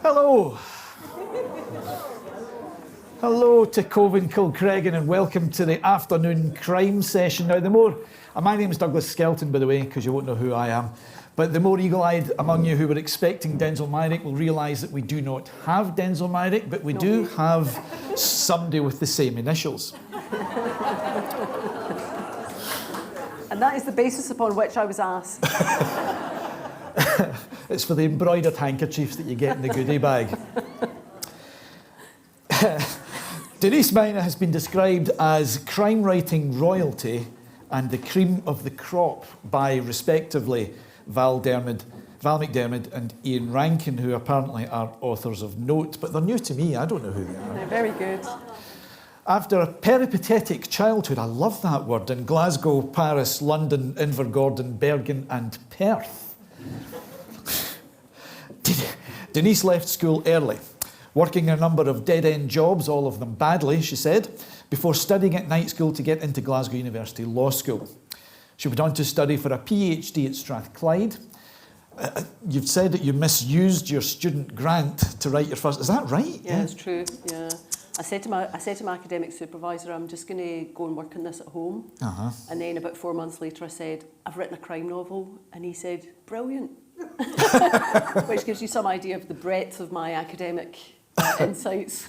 Hello. Hello to Cove and Kilcreggan and welcome to the afternoon crime session. Now, my name is Douglas Skelton, by the way, because you won't know who I am. But the more eagle-eyed among you who were expecting Denzel Myrick will realise that we do not have Denzel Myrick, but we do have somebody with the same initials. And that is the basis upon which I was asked. It's for the embroidered handkerchiefs that you get in the goodie bag. Denise Mina has been described as crime writing royalty and the cream of the crop by, respectively, Val McDermid and Ian Rankin, who apparently are authors of note, but they're new to me. I don't know who they are. They're very good. After a peripatetic childhood, I love that word, in Glasgow, Paris, London, Invergordon, Bergen and Perth, Denise left school early, working a number of dead-end jobs, all of them badly, she said, before studying at night school to get into Glasgow University Law School. She went on to study for a PhD at Strathclyde. You've said that you misused your student grant to write your first... Is that right? Yeah, it's true, yeah. I said to my academic supervisor, I'm just going to go and work on this at home. Uh-huh. And then about 4 months later I said, I've written a crime novel. And he said, brilliant. Which gives you some idea of the breadth of my academic insights.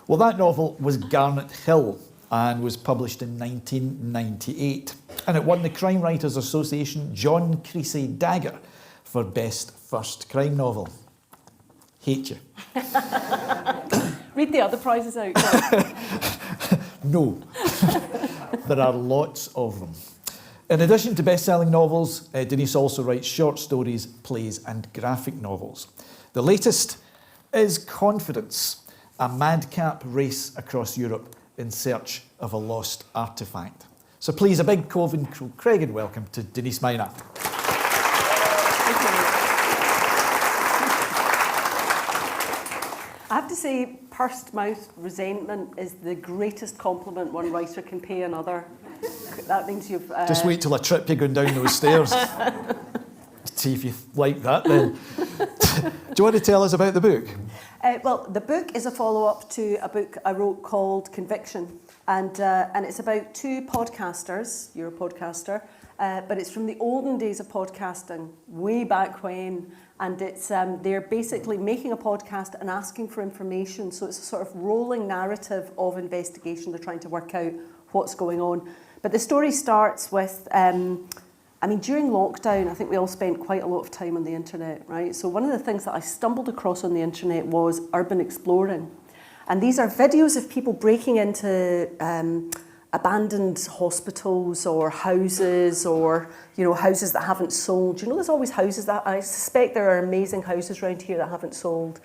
Well, that novel was Garnethill and was published in 1998. And it won the Crime Writers Association John Creasy Dagger for Best First Crime Novel. Hate you. Read the other prizes out. No. There are lots of them. In addition to best-selling novels, Denise also writes short stories, plays and graphic novels. The latest is Confidence, a madcap race across Europe in search of a lost artefact. So please, a big Cove and Kilcreggan welcome to Denise Mina. I have to say, pursed mouth resentment is the greatest compliment one writer can pay another. That means you've... Just wait till I trip you going down those stairs. See if you like that then. Do you want to tell us about the book? Well, the book is a follow-up to a book I wrote called Conviction. And it's about two podcasters. You're a podcaster. But it's from the olden days of podcasting, way back when. And it's they're basically making a podcast and asking for information. So it's a sort of rolling narrative of investigation. They're trying to work out what's going on. But the story starts with, during lockdown, I think we all spent quite a lot of time on the internet, right? So one of the things that I stumbled across on the internet was urban exploring. And these are videos of people breaking into abandoned hospitals or houses or, houses that haven't sold. There's always houses that, I suspect there are amazing houses around here that haven't sold.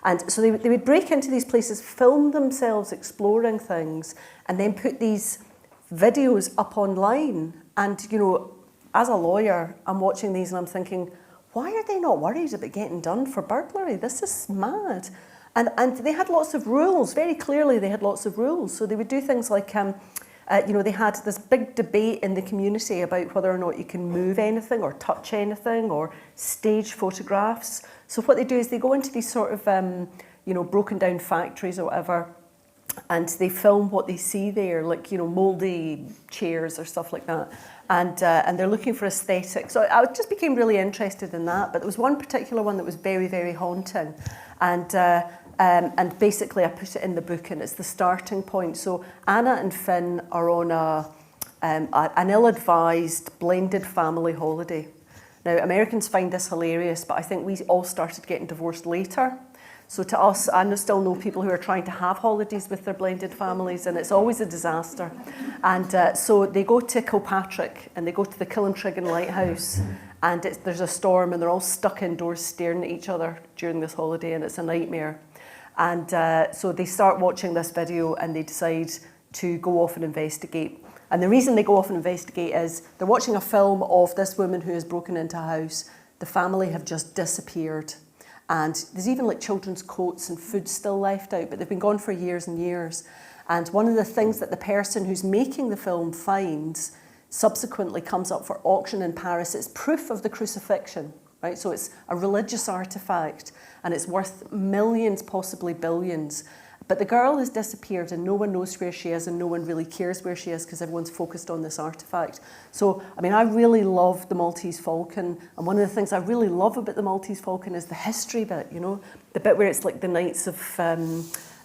And so they would break into these places, film themselves exploring things, and then put these videos up online. And, as a lawyer, I'm watching these and I'm thinking, why are they not worried about getting done for burglary? This is mad. And they had lots of rules. Very clearly, they had lots of rules. So they would do things like, they had this big debate in the community about whether or not you can move anything or touch anything or stage photographs. So what they do is they go into these sort of, broken down factories or whatever, and they film what they see there, like, mouldy chairs or stuff like that. And they're looking for aesthetics. So I just became really interested in that. But there was one particular one that was very, very haunting. And basically I put it in the book, and it's the starting point. So Anna and Finn are on an ill-advised blended family holiday. Now, Americans find this hilarious, but I think we all started getting divorced later. So to us, I still know people who are trying to have holidays with their blended families, and it's always a disaster. And so they go to Kilpatrick, and they go to the Kilcreggan lighthouse, and there's a storm, and they're all stuck indoors staring at each other during this holiday, and it's a nightmare. And so they start watching this video, and they decide to go off and investigate. And the reason they go off and investigate is they're watching a film of this woman who has broken into a house. The family have just disappeared. And there's even like children's coats and food still left out, but they've been gone for years and years. And one of the things that the person who's making the film finds subsequently comes up for auction in Paris. It's proof of the crucifixion. right? So it's a religious artefact and it's worth millions, possibly billions. But the girl has disappeared and no one knows where she is and no one really cares where she is because everyone's focused on this artefact. So, I mean, I really love the Maltese Falcon, and one of the things I really love about the Maltese Falcon is the history bit, you know, the bit where it's like the Knights of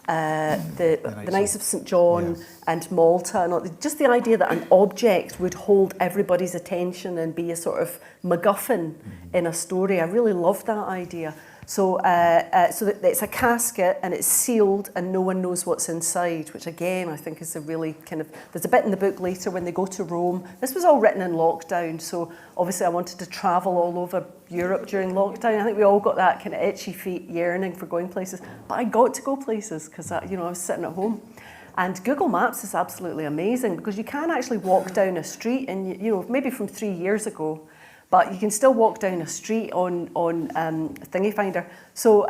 the Knights of St John and Malta, and all, just the idea that an object would hold everybody's attention and be a sort of MacGuffin in a story. I really love that idea. So that it's a casket and it's sealed and no one knows what's inside, which again I think is a really kind of, there's a bit in the book later when they go to Rome. This was all written in lockdown, so obviously I wanted to travel all over Europe during lockdown. I think we all got that kind of itchy feet yearning for going places, but I got to go places because I was sitting at home. And Google Maps is absolutely amazing because you can actually walk down a street, and maybe from 3 years ago, but you can still walk down a street on Thingy Finder. So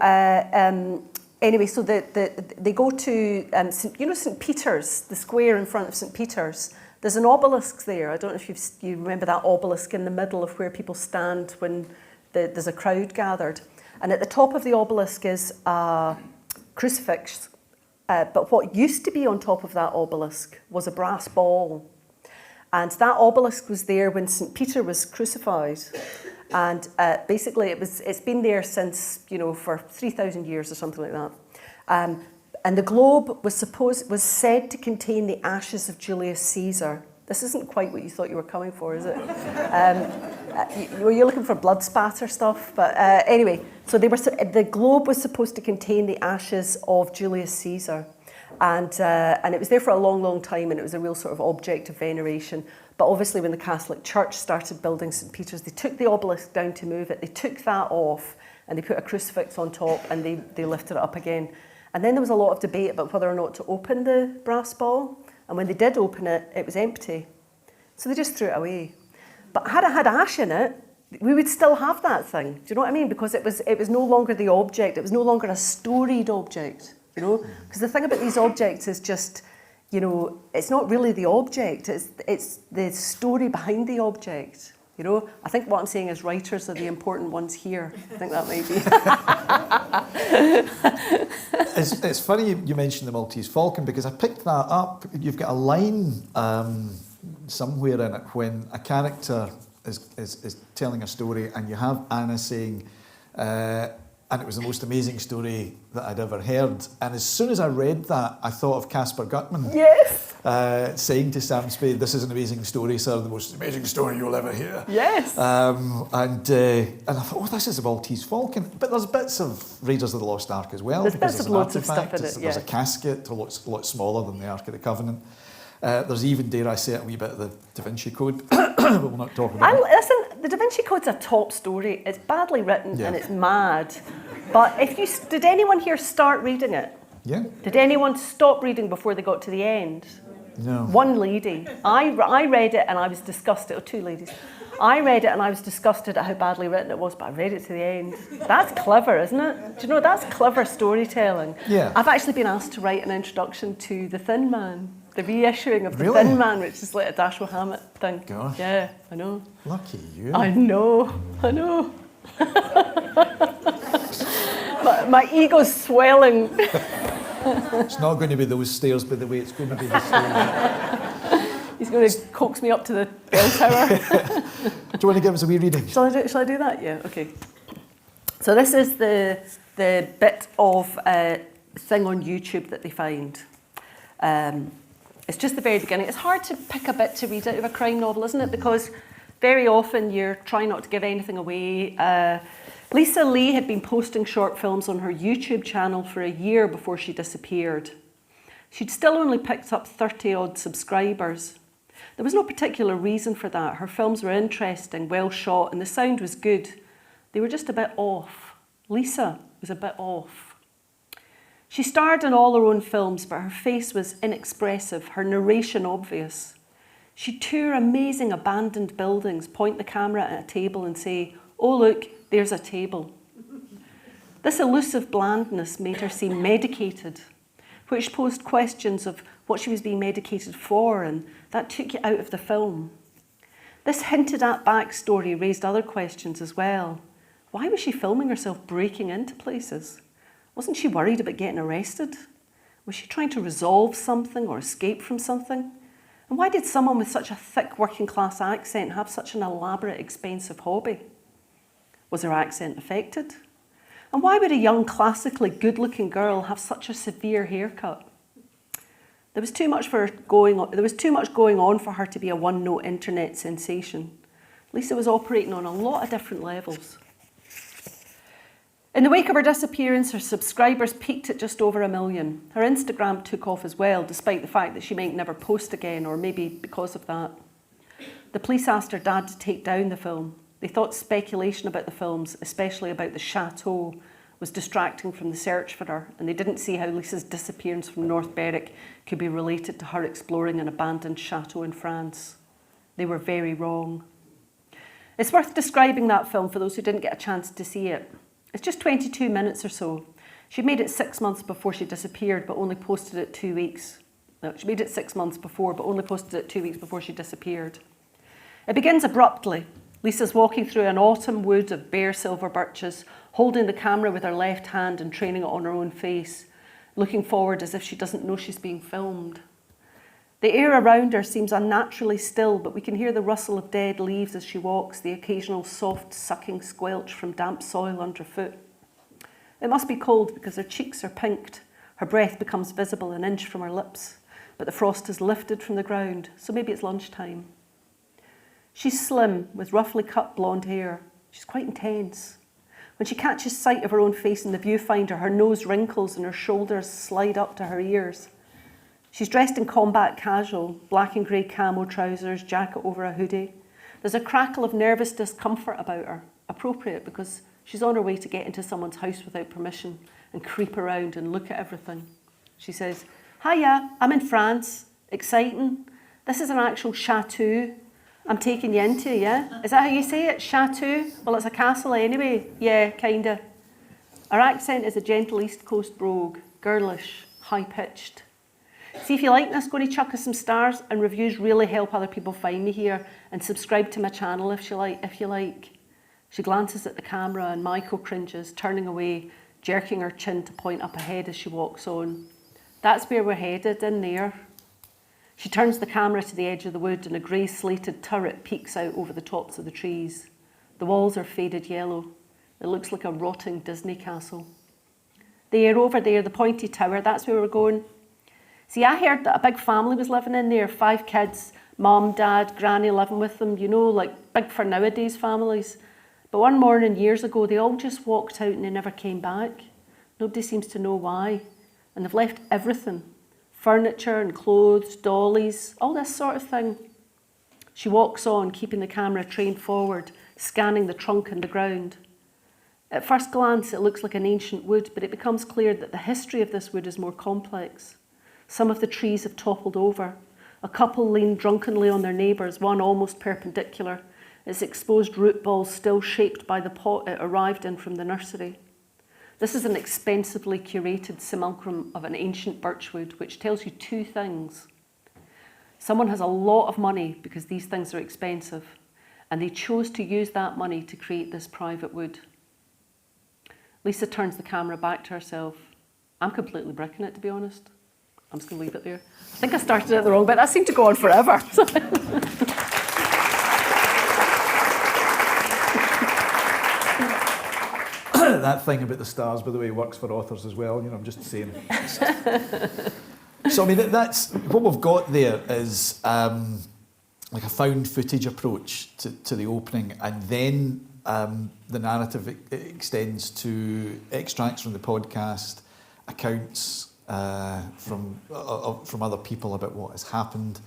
anyway, so they go to St Peter's, the square in front of St Peter's. There's an obelisk there. I don't know if you remember that obelisk in the middle of where people stand when there's a crowd gathered. And at the top of the obelisk is a crucifix. But what used to be on top of that obelisk was a brass ball. And that obelisk was there when St. Peter was crucified. And basically it's been there since, for 3,000 years or something like that. And the globe was said to contain the ashes of Julius Caesar. This isn't quite what you thought you were coming for, is it? Were you looking for blood spatter stuff? But anyway, so the globe was supposed to contain the ashes of Julius Caesar. And it was there for a long, long time, and it was a real sort of object of veneration. But obviously when the Catholic Church started building St. Peter's, they took the obelisk down to move it. They took that off, and they put a crucifix on top, and they lifted it up again. And then there was a lot of debate about whether or not to open the brass ball. And when they did open it, it was empty. So they just threw it away. But had it had ash in it, we would still have that thing. Do you know what I mean? Because it was no longer the object. It was no longer a storied object. Because the thing about these objects is just, it's not really the object, it's the story behind the object. I think what I'm saying is writers are the important ones here. I think that might be. It's funny you mentioned the Maltese Falcon because I picked that up. You've got a line somewhere in it when a character is telling a story and you have Anna saying, and it was the most amazing story that I'd ever heard. And as soon as I read that, I thought of Caspar Gutman. Yes. Saying to Sam Spade, "This is an amazing story, sir, the most amazing story you'll ever hear." Yes. And I thought, oh, this is a Maltese Falcon. But there's bits of Raiders of the Lost Ark as well. There's bits of loads of stuff in it, There's a casket, a lot smaller than the Ark of the Covenant. There's even, dare I say it, a wee bit of the Da Vinci Code, but we'll not talk about it. Listen, the Da Vinci Code's a top story. It's badly written and it's mad. But did anyone here start reading it? Yeah. Did anyone stop reading before they got to the end? No. One lady. I read it and I was disgusted. Or two ladies. I read it and I was disgusted at how badly written it was, but I read it to the end. That's clever, isn't it? Do you know, that's clever storytelling. Yeah. I've actually been asked to write an introduction to The Thin Man. The reissuing of The Really? Thin Man, which is like a Dashiell Hammett thing. Gosh. Yeah, I know. Lucky you. I know. my ego's swelling. It's not going to be those stairs, by the way, it's going to be the stairs. He's going to coax me up to the bell tower. Do you want to give us a wee reading? Shall I do that? Yeah, okay. So this is the bit of thing on YouTube that they find. It's just the very beginning. It's hard to pick a bit to read out of a crime novel, isn't it? Because very often you're trying not to give anything away. Lisa Lee had been posting short films on her YouTube channel for a year before she disappeared. She'd still only picked up 30-odd subscribers. There was no particular reason for that. Her films were interesting, well shot, and the sound was good. They were just a bit off. Lisa was a bit off. She starred in all her own films, but her face was inexpressive, her narration obvious. She'd tour amazing abandoned buildings, point the camera at a table and say, "Oh look, there's a table." This elusive blandness made her seem medicated, which posed questions of what she was being medicated for, and that took you out of the film. This hinted at backstory raised other questions as well. Why was she filming herself breaking into places? Wasn't she worried about getting arrested? Was she trying to resolve something or escape from something? And why did someone with such a thick working class accent have such an elaborate, expensive hobby? Was her accent affected? And why would a young, classically good-looking girl have such a severe haircut? There was too much going on for her to be a one-note internet sensation. Lisa was operating on a lot of different levels. In the wake of her disappearance, her subscribers peaked at just over 1 million. Her Instagram took off as well, despite the fact that she might never post again, or maybe because of that. The police asked her dad to take down the film. They thought speculation about the films, especially about the chateau, was distracting from the search for her, and they didn't see how Lisa's disappearance from North Berwick could be related to her exploring an abandoned chateau in France. They were very wrong. It's worth describing that film for those who didn't get a chance to see it. It's just 22 minutes or so. She made it 6 months before she disappeared, but only posted it 2 weeks. No, she made it 6 months before, but only posted it 2 weeks before she disappeared. It begins abruptly. Lisa's walking through an autumn wood of bare silver birches, holding the camera with her left hand and training it on her own face, looking forward as if she doesn't know she's being filmed. The air around her seems unnaturally still, but we can hear the rustle of dead leaves as she walks, the occasional soft, sucking squelch from damp soil underfoot. It must be cold because her cheeks are pinked. Her breath becomes visible an inch from her lips, but the frost has lifted from the ground, so maybe it's lunchtime. She's slim, with roughly cut blonde hair. She's quite intense. When she catches sight of her own face in the viewfinder, her nose wrinkles and her shoulders slide up to her ears. She's dressed in combat casual, black and grey camo trousers, jacket over a hoodie. There's a crackle of nervous discomfort about her, appropriate because she's on her way to get into someone's house without permission and creep around and look at everything. She says, "Hiya, I'm in France. Exciting. This is an actual chateau I'm taking you into, yeah? Is that how you say it? Chateau? Well, it's a castle anyway. Yeah, kinda." Her accent is a gentle East Coast brogue, girlish, high-pitched. See if you like this, go to chuck us some stars, and reviews really help other people find me here, and subscribe to my channel if you like. She glances at the camera and Michael cringes, turning away, jerking her chin to point up ahead as she walks on. That's where we're headed, in there. She turns the camera to the edge of the wood and a grey slated turret peeks out over the tops of the trees. The walls are faded yellow. It looks like a rotting Disney castle. There, over there, the pointy tower, that's where we're going. See, I heard that a big family was living in there, 5 kids, mum, dad, granny living with them, you know, like big for nowadays families. But one morning years ago, they all just walked out and they never came back. Nobody seems to know why. And they've left everything. Furniture and clothes, dollies, all this sort of thing. She walks on, keeping the camera trained forward, scanning the trunk and the ground. At first glance, it looks like an ancient wood, but it becomes clear that the history of this wood is more complex. Some of the trees have toppled over. A couple lean drunkenly on their neighbours, one almost perpendicular, its exposed root balls still shaped by the pot it arrived in from the nursery. This is an expensively curated simulacrum of an ancient birchwood, which tells you 2 things. Someone has a lot of money because these things are expensive, and they chose to use that money to create this private wood. Lisa turns the camera back to herself. I'm completely bricking it, to be honest. I'm just going to leave it there. I think I started at the wrong bit. That seemed to go on forever. That thing about the stars, by the way, works for authors as well. You know, I'm just saying. So, I mean, that's what we've got there is like a found footage approach to the opening, and then the narrative extends to extracts from the podcast, accounts from other people about what has happened,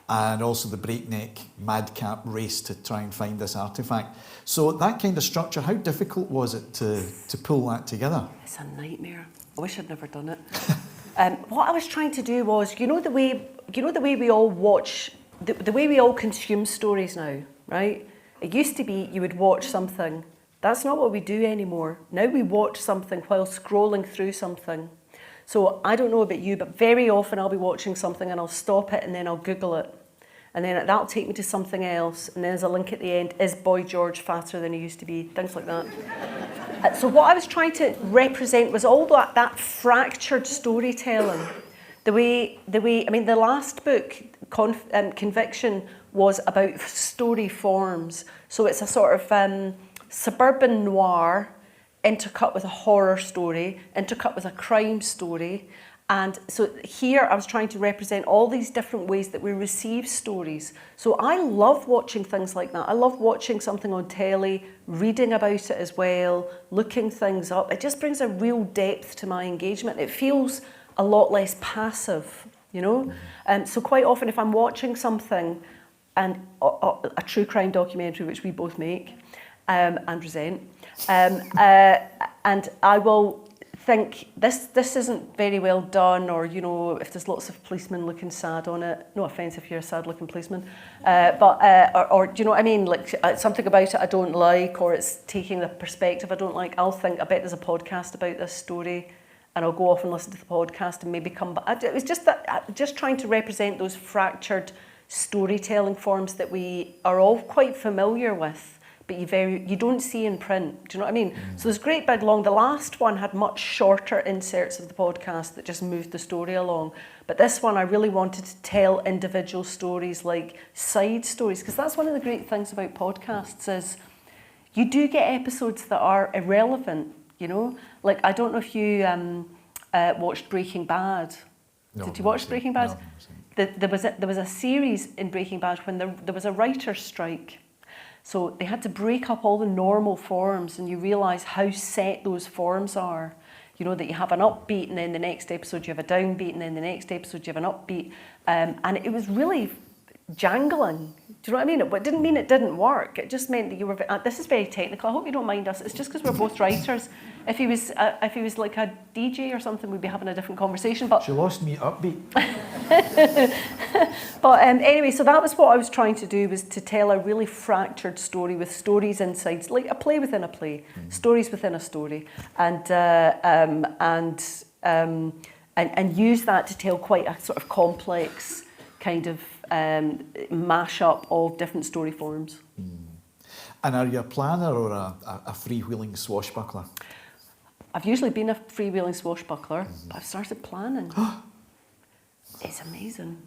and also the breakneck madcap race to try and find this artefact. So that kind of structure, how difficult was it to pull that together? It's a nightmare. I wish I'd never done it. What I was trying to do was, the way we all watch, the way we all consume stories now, right? It used to be you would watch something. That's not what we do anymore. Now we watch something while scrolling through something. So I don't know about you, but very often I'll be watching something and I'll stop it and then I'll Google it. And then that'll take me to something else. And then there's a link at the end. Is Boy George fatter than he used to be? Things like that. So what I was trying to represent was all that fractured storytelling. The way, I mean, the last book, Conviction, was about story forms. So it's a sort of suburban noir, intercut with a horror story, intercut with a crime story. And so here I was trying to represent all these different ways that we receive stories. So I love watching things like that. I love watching something on telly, reading about it as well, looking things up. It just brings a real depth to my engagement. It feels a lot less passive, you know? So quite often if I'm watching something, and a true crime documentary, which we both make and present, and I will think this isn't very well done, or you know, if there's lots of policemen looking sad on it. No offence if you're a sad-looking policeman, or do you know what I mean? Like something about it I don't like, or it's taking the perspective I don't like. I'll think, I bet there's a podcast about this story, and I'll go off and listen to the podcast and maybe come back. It was just that, just trying to represent those fractured storytelling forms that we are all quite familiar with, but you don't see in print. Do you know what I mean? So there's great big long. The last one had much shorter inserts of the podcast that just moved the story along. But this one, I really wanted to tell individual stories, like side stories, because that's one of the great things about podcasts is you do get episodes that are irrelevant. You know, like I don't know if you watched Breaking Bad. No, did you watch Breaking Bad? No, there was a series in Breaking Bad when there was a writer's strike. So they had to break up all the normal forms, and you realise how set those forms are. You know, that you have an upbeat and then the next episode you have a downbeat and then the next episode you have an upbeat. And it was really jangling. Do you know what I mean? It didn't mean it didn't work. It just meant that you were... this is very technical. I hope you don't mind us. It's just because we're both writers. If he was like a DJ or something, we'd be having a different conversation. But she lost me upbeat. But anyway, so that was what I was trying to do, was to tell a really fractured story with stories inside, like a play within a play, stories within a story, and use that to tell quite a sort of complex kind of mash-up of different story forms. And are you a planner or a freewheeling swashbuckler? I've usually been a freewheeling swashbuckler, but I've started planning. It's amazing.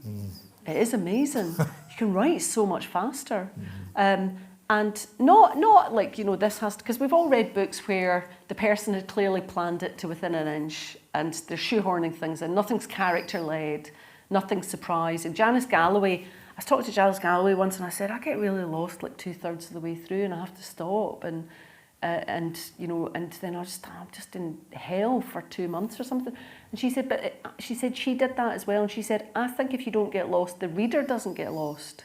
It is amazing. You can write so much faster. And not like, you know, this has to, because we've all read books where the person had clearly planned it to within an inch and they're shoehorning things in. Nothing's character-led, nothing's surprise. And Janice Galloway, I was talking to Janice Galloway once and I said, I get really lost like 2/3 of the way through and I have to stop. And you know, and then I'm just in hell for 2 months or something. And she said, she did that as well. And she said, I think if you don't get lost, the reader doesn't get lost,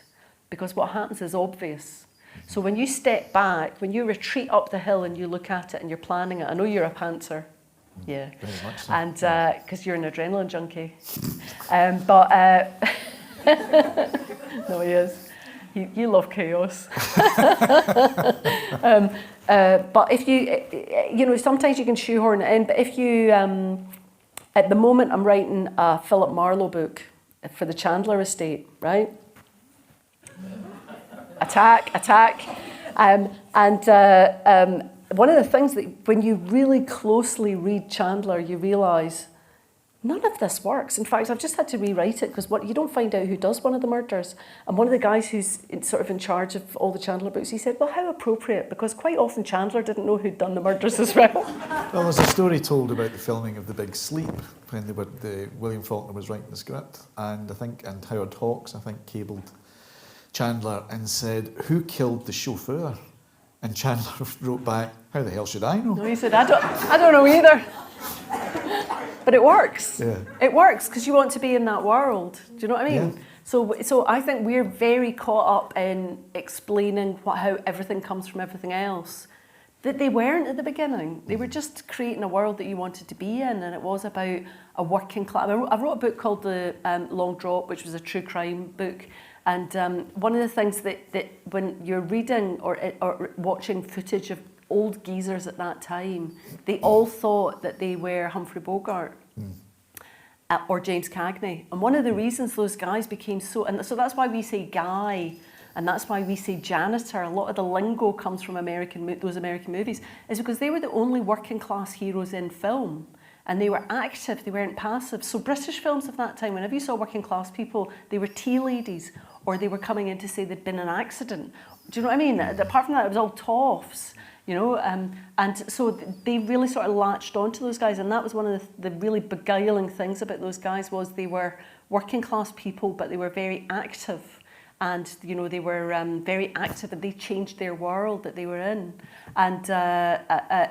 because what happens is obvious. So when you step back, when you retreat up the hill and you look at it and you're planning it, I know you're a pantser. Yeah. Very much so. And because you're an adrenaline junkie. No, he is. You love chaos. But if you know, sometimes you can shoehorn it in, but if you, at the moment I'm writing a Philip Marlowe book for the Chandler estate, right? Attack. One of the things that when you really closely read Chandler, you realise none of this works. In fact, I've just had to rewrite it because you don't find out who does one of the murders. And one of the guys who's sort of in charge of all the Chandler books, he said, well, how appropriate, because quite often Chandler didn't know who'd done the murders as well. Well, there's a story told about the filming of The Big Sleep when William Faulkner was writing the script, and Howard Hawks, I think, cabled Chandler and said, who killed the chauffeur? And Chandler wrote back, how the hell should I know? No, he said, I don't know either. But it works. Yeah. It works because you want to be in that world. Do you know what I mean? Yeah. So I think we're very caught up in explaining how everything comes from everything else. That they weren't at the beginning. They were just creating a world that you wanted to be in, and it was about a working class. I wrote a book called The Long Drop, which was a true crime book. And one of the things that when you're reading or watching footage of old geezers at that time, they all thought that they were Humphrey Bogart. or James Cagney. And one of the reasons those guys became so that's why we say guy, and that's why we say janitor. A lot of the lingo comes from those American movies, is because they were the only working class heroes in film. And they were active, they weren't passive. So British films of that time, whenever you saw working class people, they were tea ladies, or they were coming in to say there'd been an accident. Do you know what I mean? Apart from that, it was all toffs. And so they really sort of latched onto those guys, and that was one of the really beguiling things about those guys, was they were working class people, but they were very active, and they were very active, and they changed their world that they were in. And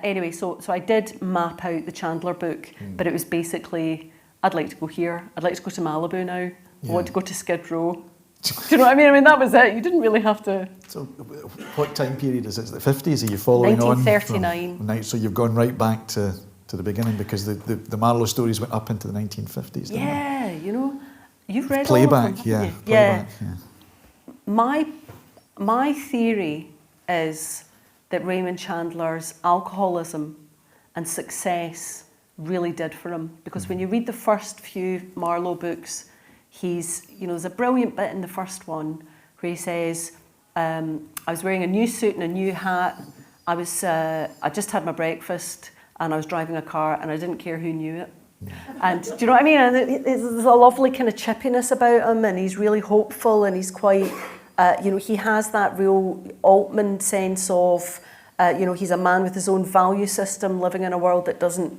anyway, so I did map out the Chandler book, but it was basically, I'd like to go here, I'd like to go to Malibu now, I want to go to Skid Row. Do you know what I mean? I mean, that was it. You didn't really have to. So, what time period is it? Is it the 50s? Are you following 1939. On? So you've gone right back to the beginning, because the Marlowe stories went up into the 1950s. Yeah, you've read Playback, all of them, yeah. Playback, yeah. My theory is that Raymond Chandler's alcoholism and success really did for him, because when you read the first few Marlowe books, there's a brilliant bit in the first one where he says, I was wearing a new suit and a new hat. I just had my breakfast and I was driving a car and I didn't care who knew it. And do you know what I mean? And there's a lovely kind of chippiness about him, and he's really hopeful, and he's quite, he has that real Altman sense of, he's a man with his own value system, living in a world that doesn't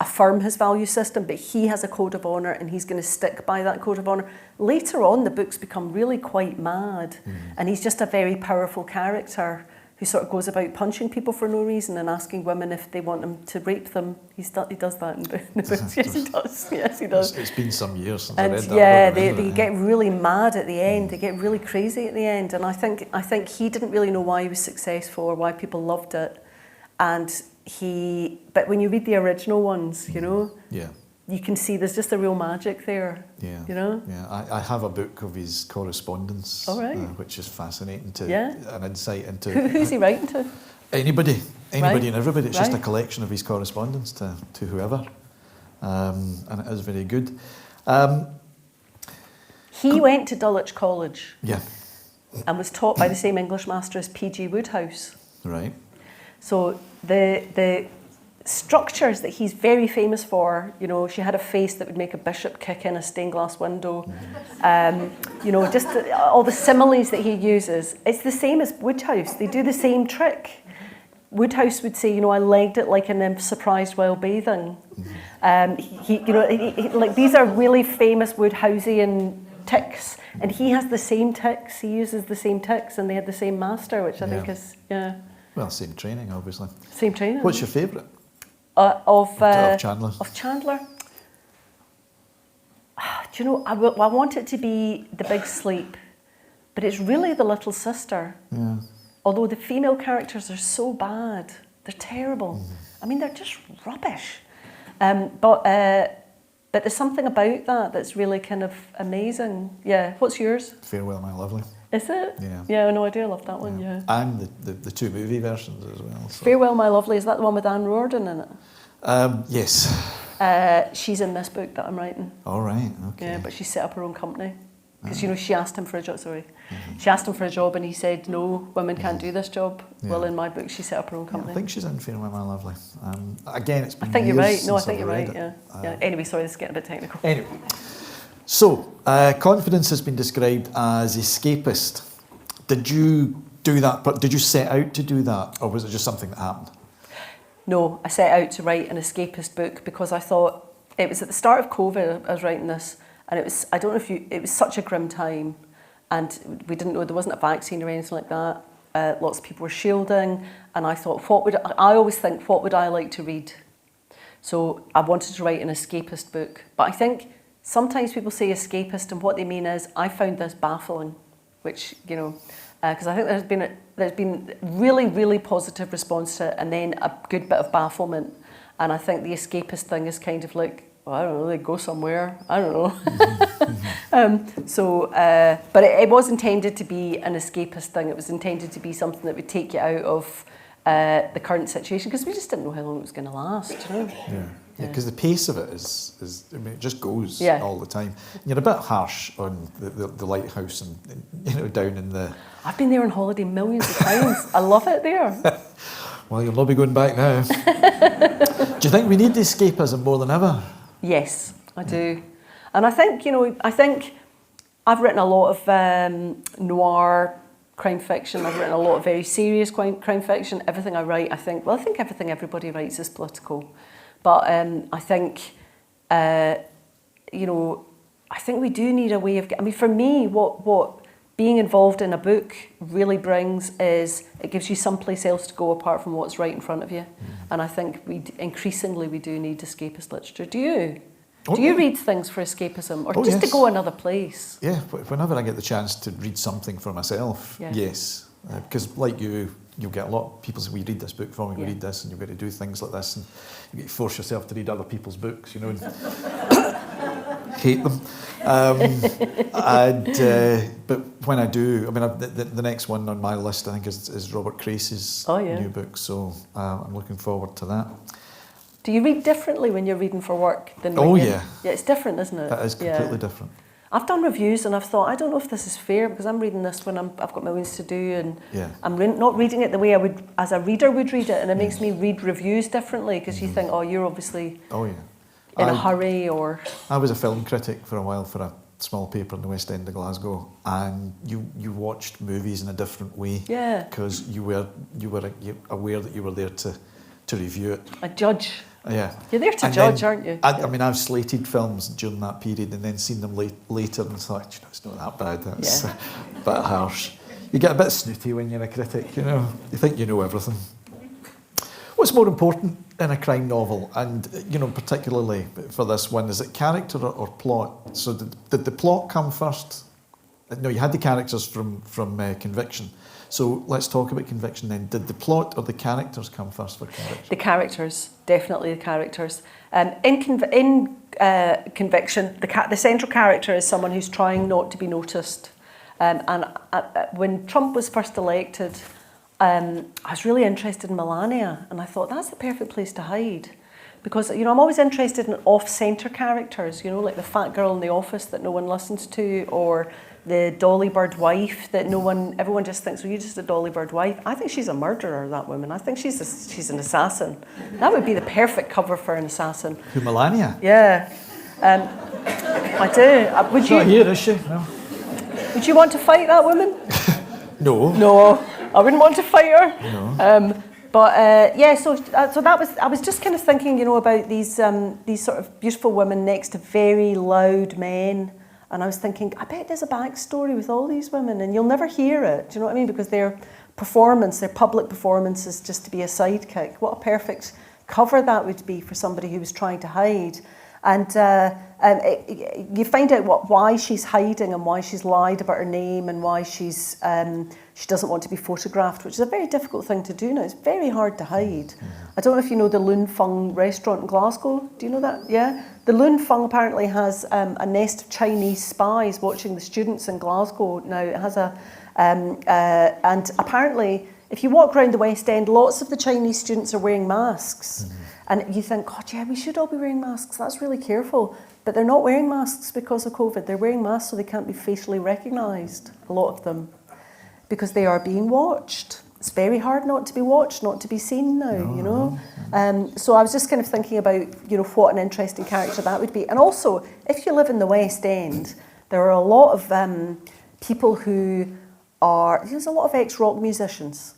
affirm his value system, but he has a code of honour and he's going to stick by that code of honour. Later on, the books become really quite mad, and he's just a very powerful character who sort of goes about punching people for no reason and asking women if they want him to rape them. He does that in the books. Yes, he does. Yes, he does. It's been some years since I read that. Yeah, they get really mad at the end. They get really crazy at the end. And I think he didn't really know why he was successful or why people loved it. But when you read the original ones, yeah, you can see there's just a real magic there. Yeah, Yeah, I have a book of his correspondence, which is fascinating an insight into. Who's he writing to? Anybody and everybody. It's just a collection of his correspondence to whoever, and it is very good. He went to Dulwich College. Yeah. And was taught by the same English master as P.G. Wodehouse. Right. So the structures that he's very famous for, she had a face that would make a bishop kick in a stained glass window. Just all the similes that he uses. It's the same as Wodehouse. They do the same trick. Wodehouse would say, I legged it like a nymph surprised while bathing. These are really famous Woodhouseian tics, and he has the same tics. He uses the same tics, and they had the same master, which I think is Well, same training, obviously. Same training. What's your favourite? Of Chandler. Of Chandler? Do you know, I want it to be The Big Sleep, but it's really The Little Sister. Yeah. Although the female characters are so bad. They're terrible. I mean, they're just rubbish. But there's something about that that's really kind of amazing. Yeah. What's yours? Farewell, My Lovely. Is it? Yeah. Yeah, no, I do love that one, yeah. And the two movie versions as well. So. Farewell, My Lovely, is that the one with Anne Riordan in it? Yes. She's in this book that I'm writing. All right, okay. Yeah, but she set up her own company. Because, she asked him for a job, She asked him for a job and he said, no, women can't do this job. Yeah. Well, in my book, she set up her own company. I think she's in Farewell, My Lovely. Again, it's been I think years you're right. No, I since think you're right, it. yeah. Anyway, sorry, this is getting a bit technical. Anyway, so confidence has been described as escapist. Did you do that? Did you set out to do that, or was it just something that happened? No, I set out to write an escapist book because I thought it was at the start of COVID. I was writing this, and it was it was such a grim time, and we didn't know there wasn't a vaccine or anything like that. Lots of people were shielding, and I thought, I always think, what would I like to read? So I wanted to write an escapist book, but I think sometimes people say escapist, and what they mean is I found this baffling. Which, because I think there's been really, really positive response to it, and then a good bit of bafflement. And I think the escapist thing is kind of like, well, I don't know, they go somewhere. I don't know. But it was intended to be an escapist thing. It was intended to be something that would take you out of the current situation, because we just didn't know how long it was going to last, you know. Yeah, because the pace of it is I mean, it just goes Yeah. all the time. You're a bit harsh on the lighthouse and, you know, down in the... I've been there on holiday millions of times. I love it there. Well, you'll not be going back now. Do you think we need escapism more than ever? Yes, I do. And I think, you know, I've written a lot of noir crime fiction. I've written a lot of very serious crime fiction. Everything I write, I think everything everybody writes is political. But I think, you know, I think we do need a way of... I mean, for me, what being involved in a book really brings is it gives you someplace else to go apart from what's right in front of you. And I think increasingly we do need escapist literature. Do you? Do you read things for escapism, or just to go another place? Yeah, whenever I get the chance to read something for myself, yes. Because like you'll get a lot of people say, "We read this book for me, we read this," and you've got to do things like this, and you get to force yourself to read other people's books, you know, and hate them. But when I do, I mean, the next one on my list, I think, is Robert Creasy's new book, so I'm looking forward to that. Do you read differently when you're reading for work than when Yeah, it's different, isn't it? It is completely different. I've done reviews and I've thought, I don't know if this is fair, because I'm reading this when I've got millions to do, and I'm not reading it the way I would, as a reader would read it, and it makes me read reviews differently, because you think, oh, you're obviously in a hurry, or... I was a film critic for a while for a small paper in the West End of Glasgow, and you watched movies in a different way, because you were aware that you were there to review it. A judge. Yeah. You're there to judge, aren't you? I mean, I've slated films during that period and then seen them later and thought, you know, it's not that bad, that's a bit harsh. You get a bit snooty when you're a critic, you know. You think you know everything. What's more important in a crime novel, and, you know, particularly for this one, is it character or plot? So did the plot come first? No, you had the characters from Conviction. So let's talk about Conviction then. Did the plot or the characters come first for Conviction? The characters, definitely the characters. In Conviction, the central character is someone who's trying not to be noticed. And when Trump was first elected, I was really interested in Melania, and I thought that's the perfect place to hide. Because, you know, I'm always interested in off-centre characters, you know, like the fat girl in the office that no one listens to, or the dolly bird wife that everyone just thinks, well, you're just a dolly bird wife. I think she's a murderer, that woman. I think she's an assassin. That would be the perfect cover for an assassin. Who, Melania? Yeah. I do. Would you? Not here, is she? No. Would you want to fight that woman? No. No, I wouldn't want to fight her. No. So that was. I was just kind of thinking, you know, about these sort of beautiful women next to very loud men, and I was thinking, I bet there's a backstory with all these women, and you'll never hear it. Do you know what I mean? Because their public performance is just to be a sidekick. What a perfect cover that would be for somebody who was trying to hide. And you find out why she's hiding and why she's lied about her name and why she doesn't want to be photographed, which is a very difficult thing to do now. It's very hard to hide. I don't know if you know the Lun Fung restaurant in Glasgow. Do you know that? Yeah? The Lun Fung apparently has a nest of Chinese spies watching the students in Glasgow now. It has and apparently, if you walk around the West End, lots of the Chinese students are wearing masks. And you think, God, yeah, we should all be wearing masks. That's really careful. But they're not wearing masks because of COVID. They're wearing masks so they can't be facially recognised, a lot of them, because they are being watched. It's very hard not to be watched, not to be seen now, you know. So I was just kind of thinking about, you know, what an interesting character that would be. And also, if you live in the West End, there are a lot of people there's a lot of ex-rock musicians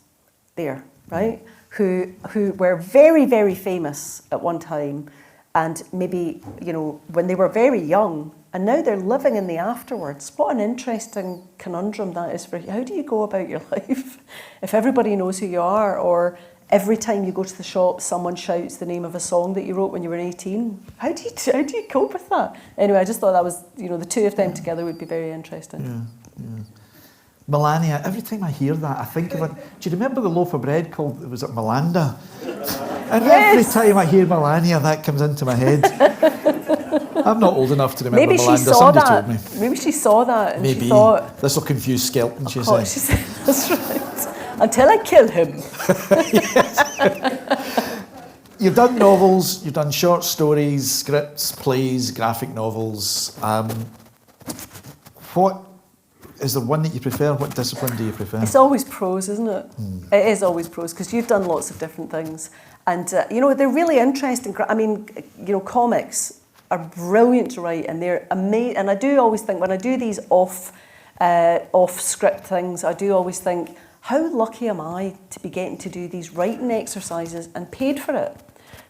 there, right? Who were very, very famous at one time, and maybe, you know, when they were very young, and now they're living in the afterwards. What an interesting conundrum that is for you. How do you go about your life if everybody knows who you are, or every time you go to the shop someone shouts the name of a song that you wrote when you were 18? How do you cope with that? Anyway, I just thought that was, you know, the two of them together would be very interesting. Yeah. Melania, every time I hear that, I think of it. Do you remember the loaf of bread was it Melanda? And every time I hear Melania, that comes into my head. I'm not old enough to remember Maybe Melanda. She saw Somebody that. told me. Maybe she saw that and Maybe. she thought... This will confuse Skelton, she said. That's right. until I kill him. You've done novels, you've done short stories, scripts, plays, graphic novels. What is there one that you prefer? What discipline do you prefer? It's always prose, isn't it? It is always prose, because you've done lots of different things. And, you know, they're really interesting. I mean, you know, comics are brilliant to write, and they're amazing. And I do always think, when I do these off-script things, I do always think, how lucky am I to be getting to do these writing exercises and paid for it?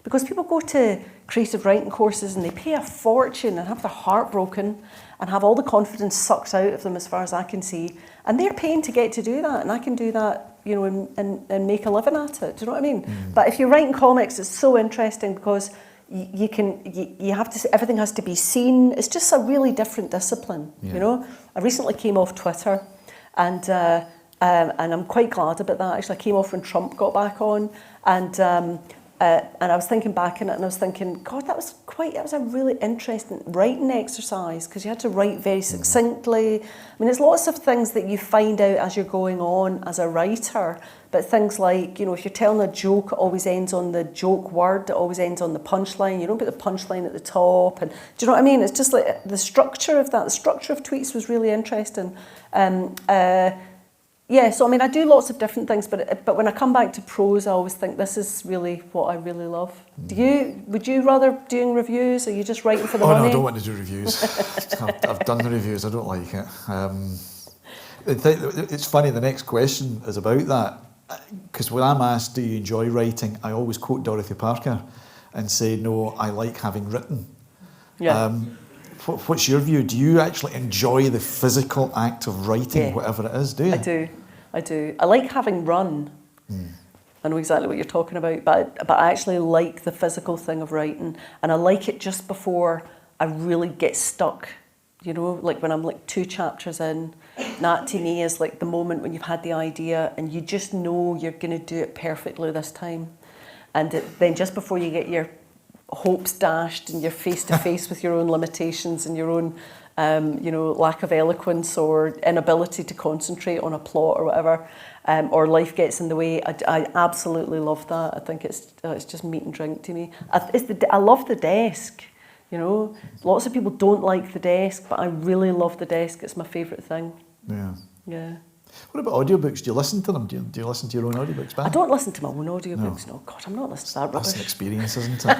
Because people go to creative writing courses and they pay a fortune and have their heart broken and have all the confidence sucked out of them, as far as I can see. And they're paying to get to do that, and I can do that, you know, and make a living at it. Do you know what I mean? But if you're writing comics, it's so interesting because you have to, everything has to be seen. It's just a really different discipline, you know? I recently came off Twitter, and I'm quite glad about that. Actually, I came off when Trump got back on, and I was thinking back on it, and I was thinking, God, that was a really interesting writing exercise, because you had to write very succinctly. I mean, there's lots of things that you find out as you're going on as a writer, but things like, you know, if you're telling a joke, it always ends on the joke word, it always ends on the punchline. You don't put the punchline at the top, and do you know what I mean? It's just like the structure of that. The structure of tweets was really interesting. Yeah, so I mean, I do lots of different things, but when I come back to prose, I always think this is really what I really love. Would you rather doing reviews, or are you just writing for the money? No, I don't want to do reviews. I've done the reviews, I don't like it. It's funny, the next question is about that, because when I'm asked, do you enjoy writing, I always quote Dorothy Parker and say, no, I like having written. Yeah. What's your view? Do you actually enjoy the physical act of writing, whatever it is, do you? I do. I like having run. I know exactly what you're talking about, but I actually like the physical thing of writing, and I like it just before I really get stuck. You know, like when I'm like 2 chapters in, that to me is like the moment when you've had the idea and you just know you're going to do it perfectly this time. And then just before you get your hopes dashed and you're face to face with your own limitations and your own, you know, lack of eloquence or inability to concentrate on a plot or whatever, or life gets in the way. I absolutely love that. I think it's just meat and drink to me. I love the desk. You know, lots of people don't like the desk, but I really love the desk. It's my favourite thing. Yeah. What about audiobooks? Do you listen to them? Do you listen to your own audiobooks back? I don't listen to my own audiobooks. No, God, I'm not listening to that rubbish. That's an experience, isn't it?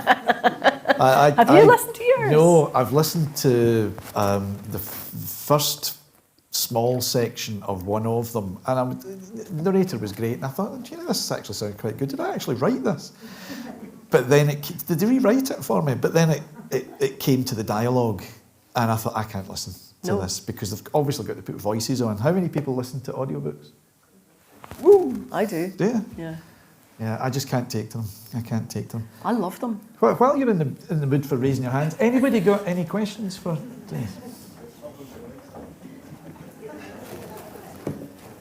Have you listened to yours? No, I've listened to the first small section of one of them, and the narrator was great, and I thought, you know, this actually sounds quite good. Did I actually write this? But then did they rewrite it for me? But then it came to the dialogue, and I thought, I can't listen to this, because they've obviously got to put voices on. How many people listen to audiobooks? Woo! I do. Do you? Yeah. Yeah, I just can't take them. I can't take them. I love them. While you're in the mood for raising your hands, anybody got any questions for Denise?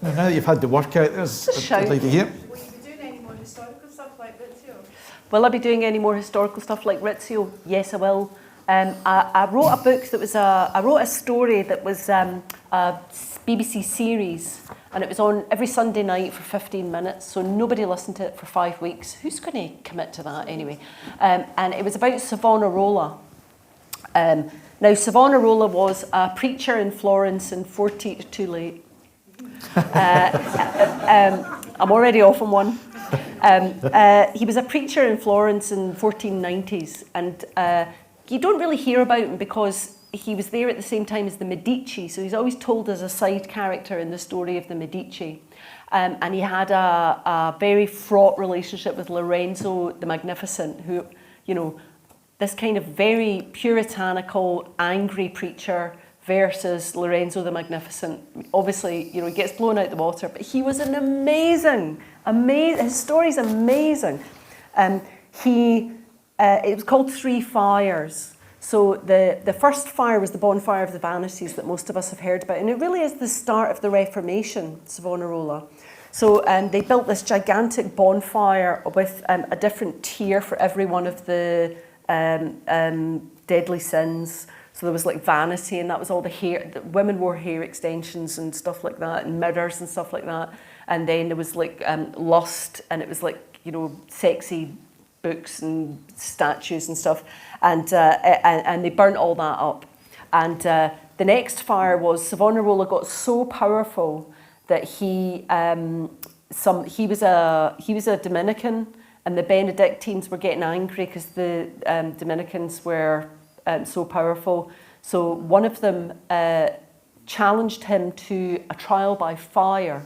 Now that you've had the workout, I'd like to hear. Will you be doing any more historical stuff like Rizzio? Will I be doing any more historical stuff like Rizzio? Yes, I will. I wrote a book that was I wrote a story that was a BBC series, and it was on every Sunday night for 15 minutes, so nobody listened to it for 5 weeks. Who's going to commit to that anyway? And it was about Savonarola. Now, Savonarola was a preacher in Florence in too late. I'm already off on one. He was a preacher in Florence in 1490s, and you don't really hear about him because he was there at the same time as the Medici, so he's always told as a side character in the story of the Medici. And he had a very fraught relationship with Lorenzo the Magnificent, who, you know, this kind of very puritanical, angry preacher versus Lorenzo the Magnificent. Obviously, you know, he gets blown out the water, but he was an amazing, his story's amazing. It was called Three Fires. So the first fire was the bonfire of the vanities that most of us have heard about, and it really is the start of the Reformation, Savonarola. So they built this gigantic bonfire with a different tier for every one of the deadly sins. So there was like vanity, and that was all the hair. The women wore hair extensions and stuff like that, and mirrors and stuff like that. And then there was like lust, and it was like, you know, sexy books and statues and stuff. And they burnt all that up. And the next fire was Savonarola got so powerful that he was a Dominican, and the Benedictines were getting angry because the Dominicans were so powerful. So one of them challenged him to a trial by fire.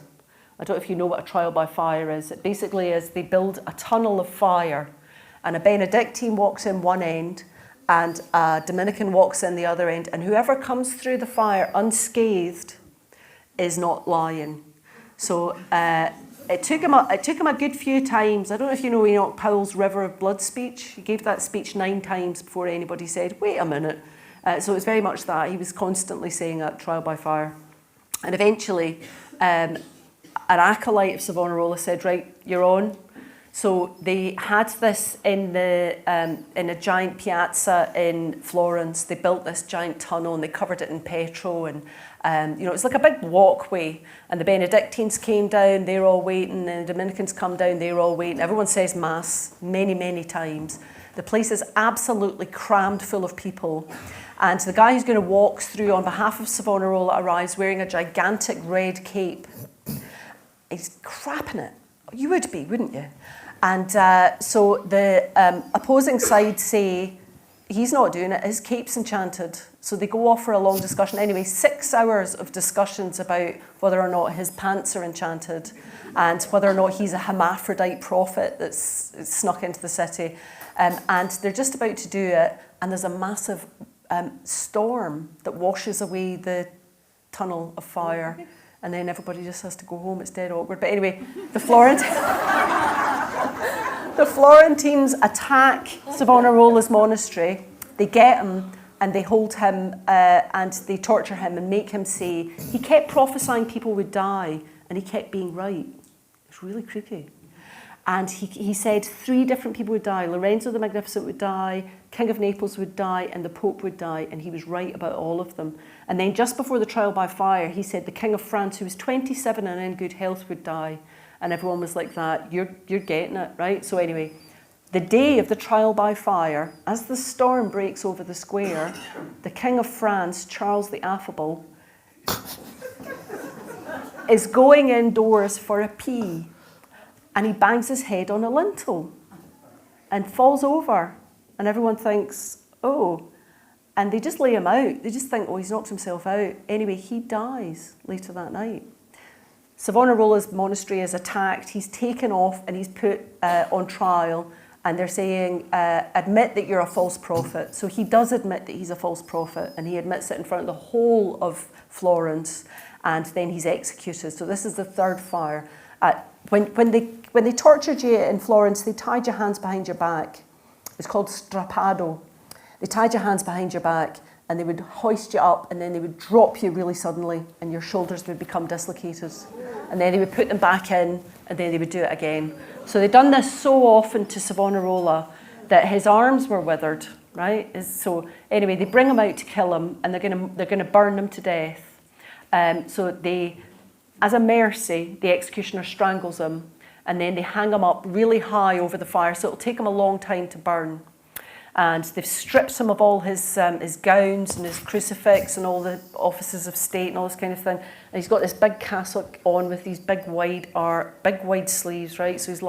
I don't know if you know what a trial by fire is. It basically is they build a tunnel of fire, and a Benedictine walks in one end, and a Dominican walks in the other end, and whoever comes through the fire unscathed is not lying. So it took him a good few times. I don't know if you know Enoch Powell's River of Blood speech. He gave that speech 9 times before anybody said, wait a minute. So it's very much that. He was constantly saying that, trial by fire. And eventually, an acolyte of Savonarola said, right, you're on. So they had this in a giant piazza in Florence. They built this giant tunnel and they covered it in petrol, and you know, it's like a big walkway. And the Benedictines came down, they're all waiting, and the Dominicans come down, they're all waiting. Everyone says mass many, many times. The place is absolutely crammed full of people. And the guy who's going to walk through on behalf of Savonarola arrives wearing a gigantic red cape. He's crapping it. You would be, wouldn't you? And so the opposing side say, he's not doing it, his cape's enchanted. So they go off for a long discussion. Anyway, 6 hours of discussions about whether or not his pants are enchanted and whether or not he's a hermaphrodite prophet that's snuck into the city. And they're just about to do it, and there's a massive storm that washes away the tunnel of fire. And then everybody just has to go home. It's dead awkward. But anyway, the Florentines attack Savonarola's monastery. They get him and they hold him and they torture him and make him say, he kept prophesying people would die and he kept being right. It's really creepy. And he said 3 different people would die. Lorenzo the Magnificent would die, King of Naples would die, and the Pope would die. And he was right about all of them. And then just before the trial by fire, he said the King of France, who was 27 and in good health, would die. And everyone was like that. You're getting it, right? So anyway, the day of the trial by fire, as the storm breaks over the square, the King of France, Charles the Affable, is going indoors for a pee. And he bangs his head on a lintel and falls over. And everyone thinks, oh. And they just lay him out. They just think, oh, he's knocked himself out. Anyway, he dies later that night. Savonarola's monastery is attacked. He's taken off and he's put on trial. And they're saying, admit that you're a false prophet. So he does admit that he's a false prophet. And he admits it in front of the whole of Florence. And then he's executed. So this is the 3rd fire. When they tortured you in Florence, they tied your hands behind your back. It's called strappado. They tied your hands behind your back and they would hoist you up and then they would drop you really suddenly and your shoulders would become dislocated. And then they would put them back in and then they would do it again. So they'd done this so often to Savonarola that his arms were withered, right? So anyway, they bring him out to kill him and they're gonna burn him to death. So they, as a mercy, the executioner strangles him and then they hang him up really high over the fire, so it'll take him a long time to burn. And they've stripped him of all his gowns and his crucifix and all the offices of state and all this kind of thing. And he's got this big cassock on with these big wide sleeves, right? So he's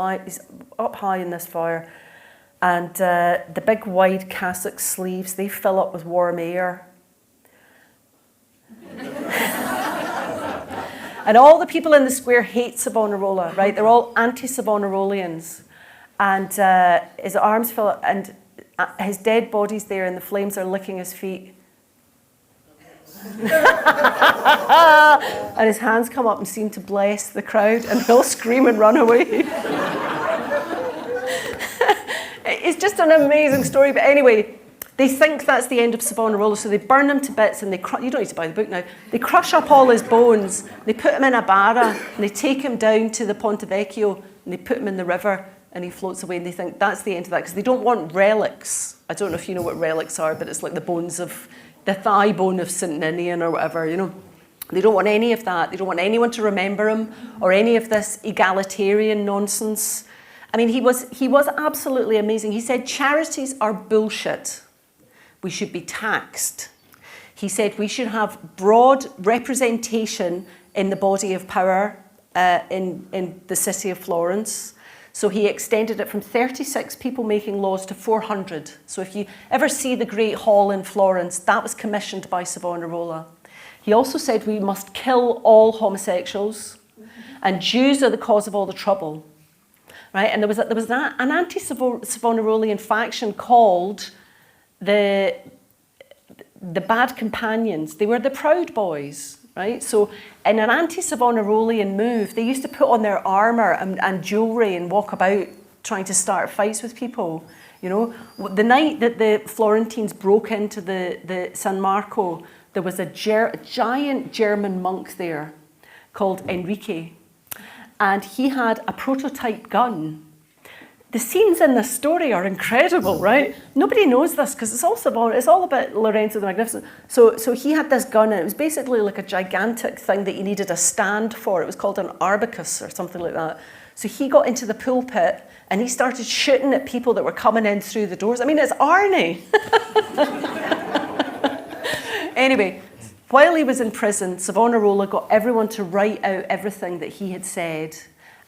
up high in this fire. And the big wide cassock sleeves, they fill up with warm air. And all the people in the square hate Savonarola, right? They're all anti-Savonarolians. And his arms fill up, and his dead body's there, and the flames are licking his feet. And his hands come up and seem to bless the crowd, and they'll scream and run away. It's just an amazing story. But anyway, they think that's the end of Savonarola, so they burn him to bits, and you don't need to buy the book now. They crush up all his bones, they put him in a bara, and they take him down to the Ponte Vecchio, and they put him in the river, and he floats away, and they think that's the end of that, because they don't want relics. I don't know if you know what relics are, but it's like the bones of, the thigh bone of St. Ninian or whatever, you know. They don't want any of that. They don't want anyone to remember him or any of this egalitarian nonsense. I mean, he was absolutely amazing. He said, charities are bullshit. We should be taxed. He said we should have broad representation in the body of power in the city of Florence. So he extended it from 36 people making laws to 400. So if you ever see the Great Hall in Florence, that was commissioned by Savonarola. He also said we must kill all homosexuals, and Jews are the cause of all the trouble, right? And there was an anti-Savonarolian faction called the Bad Companions. They were the Proud Boys, right? So in an anti-Savonarolian move, they used to put on their armour and jewellery and walk about trying to start fights with people. You know, the night that the Florentines broke into the San Marco, there was a giant German monk there called Enrique, and he had a prototype gun. The scenes in this story are incredible, right? Nobody knows this because it's all about Lorenzo the Magnificent. So he had this gun, and it was basically like a gigantic thing that you needed a stand for. It was called an arbicus or something like that. So he got into the pulpit and he started shooting at people that were coming in through the doors. I mean, it's Arnie. Anyway, while he was in prison, Savonarola got everyone to write out everything that he had said,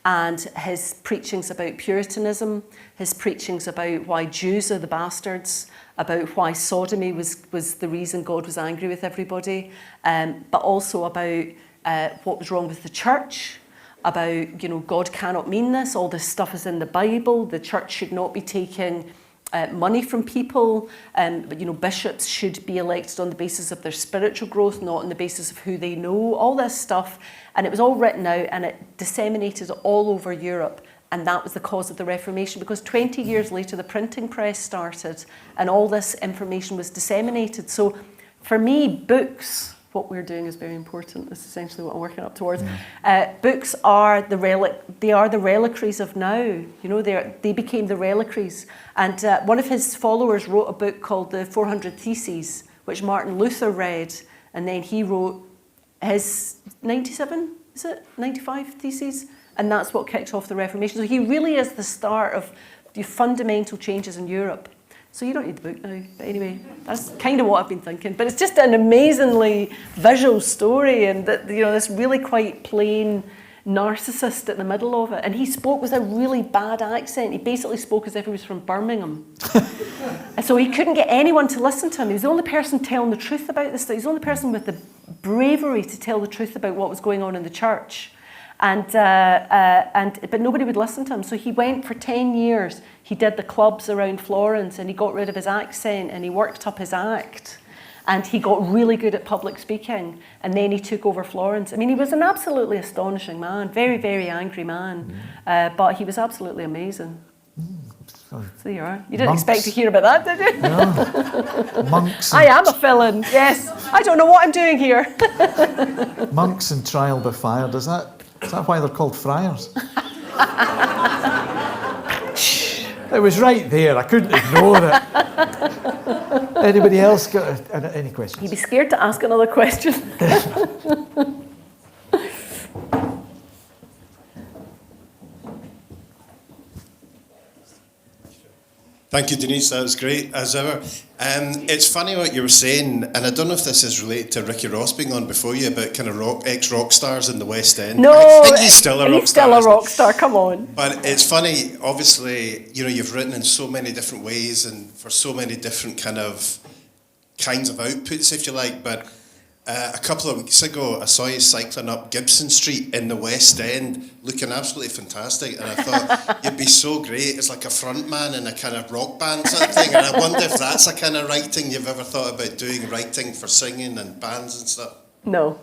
and his preachings about Puritanism, his preachings about why Jews are the bastards, about why sodomy was the reason God was angry with everybody, but also about what was wrong with the church, about, you know, God cannot mean this, all this stuff is in the Bible, the church should not be taking money from people, but, you know, bishops should be elected on the basis of their spiritual growth, not on the basis of who they know, all this stuff. And it was all written out and it disseminated all over Europe. And that was the cause of the Reformation, because 20 years later, the printing press started and all this information was disseminated. So for me, books, what we're doing is very important. That's essentially what I'm working up towards. Books are the reliquaries of now. You know, they became the reliquaries. And one of his followers wrote a book called The 400 Theses, which Martin Luther read, and then he wrote his 95 theses, and that's what kicked off the Reformation. So he really is the start of the fundamental changes in Europe. So you don't need the book now, but anyway, that's kind of what I've been thinking. But it's just an amazingly visual story, and that, you know, this really quite plain narcissist at the middle of it. And he spoke with a really bad accent. He basically spoke as if he was from Birmingham. And so he couldn't get anyone to listen to him. He was the only person telling the truth about this stuff. He was the only person with the bravery to tell the truth about what was going on in the church. But nobody would listen to him. So he went for 10 years. He did the clubs around Florence, and he got rid of his accent, and he worked up his act, and he got really good at public speaking, and then he took over Florence. I mean, he was an absolutely astonishing man, very, very angry man, but he was absolutely amazing. So there you are. You didn't expect to hear about that, did you? No. Monks. I am a villain, yes. I don't know what I'm doing here. Monks and trial by fire, is that why they're called friars? It was right there, I couldn't ignore it. Anybody else got any questions? You'd be scared to ask another question. Thank you, Denise. That was great, as ever. It's funny what you were saying, and I don't know if this is related to Ricky Ross being on before you, about kind of ex-rock stars in the West End. No, I think he's still a rock star. He's still a rock star, come on. But it's funny, obviously, you know, you've written in so many different ways and for so many different kinds of outputs, if you like, but a couple of weeks ago, I saw you cycling up Gibson Street in the West End, looking absolutely fantastic, and I thought you'd be so great as like a front man in a kind of rock band sort of thing, and I wonder if that's a kind of writing you've ever thought about doing, writing for singing and bands and stuff? No.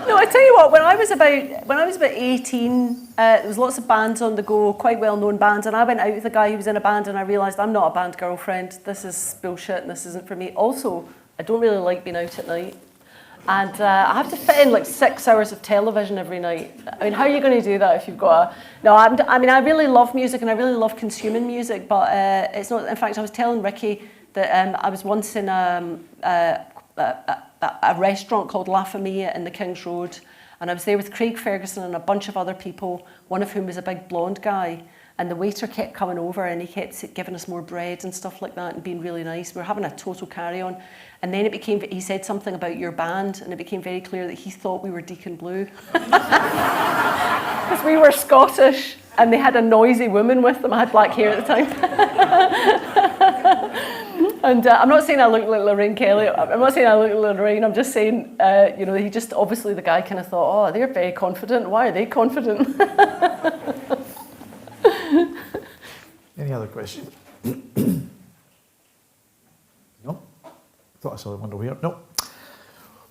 No, I tell you what, when I was about 18, there was lots of bands on the go, quite well-known bands, and I went out with a guy who was in a band, and I realised I'm not a band girlfriend. This is bullshit, and this isn't for me. Also, I don't really like being out at night, and I have to fit in like 6 hours of television every night. I mean, how are you going to do that if you've got a... No, I mean, I really love music, and I really love consuming music, but it's not... In fact, I was telling Ricky that I was once in a a restaurant called La Familia in the King's Road, and I was there with Craig Ferguson and a bunch of other people, one of whom was a big blonde guy, and the waiter kept coming over and he kept giving us more bread and stuff like that and being really nice. We were having a total carry-on, and then he said something about your band, and it became very clear that he thought we were Deacon Blue. Because we were Scottish, and they had a noisy woman with them. I had black hair at the time. And I'm not saying I look like Lorraine Kelly. I'm not saying I look like Lorraine. I'm just saying, he just, obviously the guy kind of thought, oh, they're very confident. Why are they confident? Any other questions? No? Thought I saw one over here. No.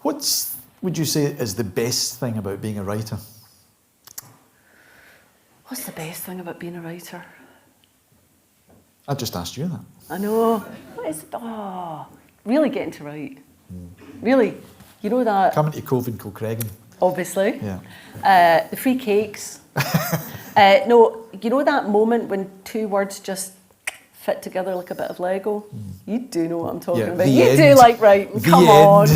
What would you say is the best thing about being a writer? What's the best thing about being a writer? I just asked you that. I know. What is really getting to write. Really. You know that? Coming to Cove and Kilcreggan. Obviously. Yeah. The free cakes. No, you know that moment when two words just fit together like a bit of Lego? You do know what I'm talking about. You do like writing. Come on.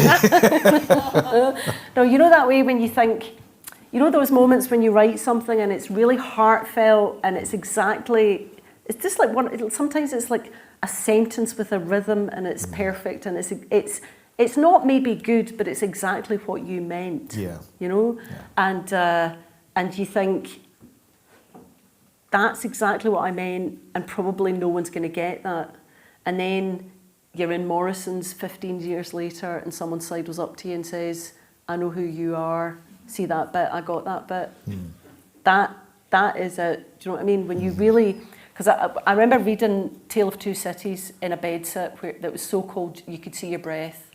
No, you know that way when you think, you know those moments when you write something and it's really heartfelt and it's just like sometimes it's like a sentence with a rhythm and it's perfect and it's not maybe good, but it's exactly what you meant. Yeah. You know? Yeah. And you think, that's exactly what I meant, and probably no one's going to get that. And then you're in Morrison's 15 years later and someone sidles up to you and says, I know who you are, see that bit, I got that bit. That is it. Do you know what I mean? When you really, because I remember reading Tale of Two Cities in a bedsit that was so cold you could see your breath.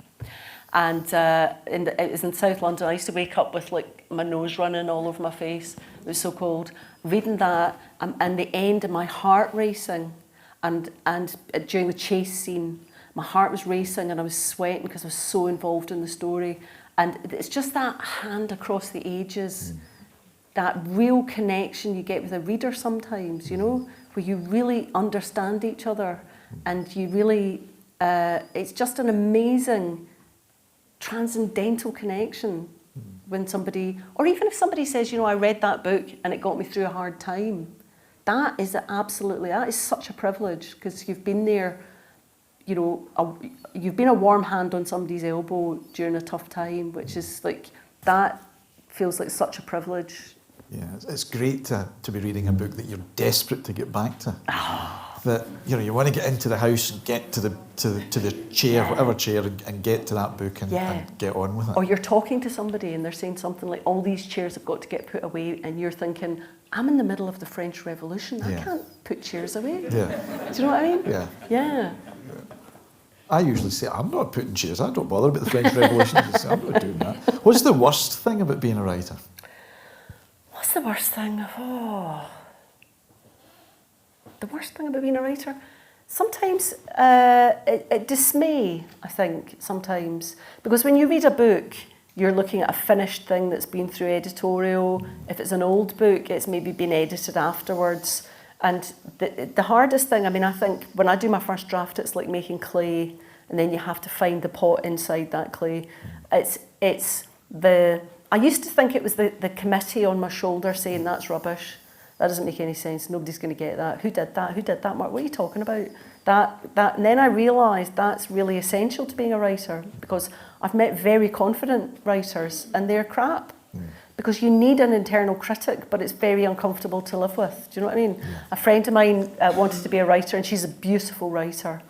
And it was in South London. I used to wake up with like my nose running all over my face. It was so cold. Reading that, and the end, and my heart racing, and during the chase scene, my heart was racing and I was sweating because I was so involved in the story. And it's just that hand across the ages, that real connection you get with a reader sometimes, you know, where you really understand each other, and you really, it's just an amazing transcendental connection when somebody, or even if somebody says, you know, I read that book and it got me through a hard time. That is such a privilege, because you've been there, you know, you've been a warm hand on somebody's elbow during a tough time, which is like, that feels like such a privilege. Yeah, it's great to be reading a book that you're desperate to get back to. That, you know, you want to get into the house and get to the chair, whatever chair, and get to that book and get on with it. Or you're talking to somebody and they're saying something like, all these chairs have got to get put away, and you're thinking, I'm in the middle of the French Revolution, I can't put chairs away. Yeah. Do you know what I mean? Yeah. Yeah. I usually say, I'm not putting chairs, I don't bother about the French Revolution. I'm not doing that. What's the worst thing about being a writer? What's the worst thing? The worst thing about being a writer? Sometimes dismay, I think, sometimes. Because when you read a book, you're looking at a finished thing that's been through editorial. If it's an old book, it's maybe been edited afterwards. And the hardest thing, I mean, I think when I do my first draft, it's like making clay, and then you have to find the pot inside that clay. I used to think it was the committee on my shoulder saying, that's rubbish. That doesn't make any sense. Nobody's going to get that. Who did that? Who did that, Mark? What are you talking about? And then I realised that's really essential to being a writer, because I've met very confident writers and they're crap. Because you need an internal critic, but it's very uncomfortable to live with. Do you know what I mean? A friend of mine wanted to be a writer, and she's a beautiful writer.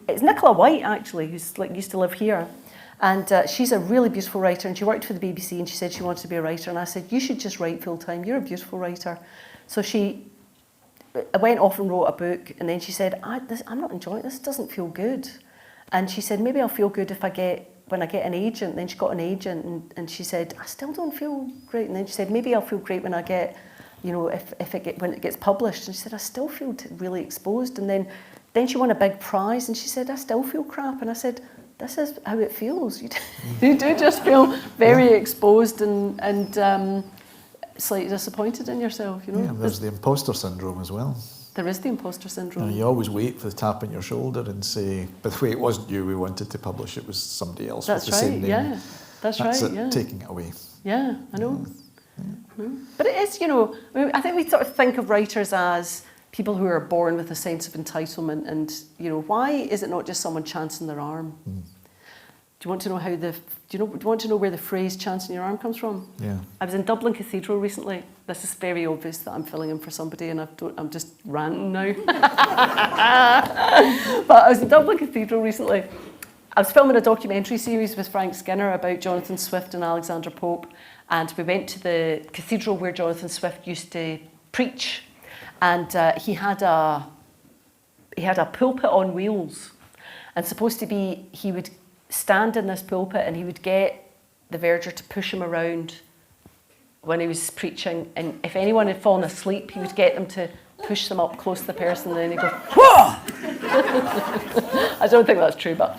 It's Nicola White, actually, who's like used to live here. And she's a really beautiful writer, and she worked for the BBC, and she said she wanted to be a writer. And I said, you should just write full time. You're a beautiful writer. So she went off and wrote a book, and then she said, I'm not enjoying this. It doesn't feel good. And she said, maybe I'll feel good when I get an agent. And then she got an agent, and she said, I still don't feel great. And then she said, maybe I'll feel great when I get, you know, when it gets published. And she said, I still feel really exposed. And then she won a big prize, and she said, I still feel crap. And I said, this is how it feels. You do just feel very exposed and slightly disappointed in yourself, you know. Yeah, there's the imposter syndrome as well. There is the imposter syndrome. You always wait for the tap on your shoulder and say, by the way, it wasn't you we wanted to publish, it was somebody else That's with the same name. Yeah. That's right, it, yeah. taking it away. Yeah, I know. But it is, I think we sort of think of writers as people who are born with a sense of entitlement, and, why is it not just someone chancing their arm? Do you want to know do you want to know where the phrase chancing your arm comes from? Yeah. I was in Dublin Cathedral recently. This is very obvious that I'm filling in for somebody, and I'm just ranting now. But I was in Dublin Cathedral recently. I was filming a documentary series with Frank Skinner about Jonathan Swift and Alexander Pope, and we went to the cathedral where Jonathan Swift used to preach, and he had a pulpit on wheels, and he would stand in this pulpit and he would get the verger to push him around when he was preaching, and if anyone had fallen asleep, he would get them to push them up close to the person, and then he'd go, whoa! I don't think that's true, but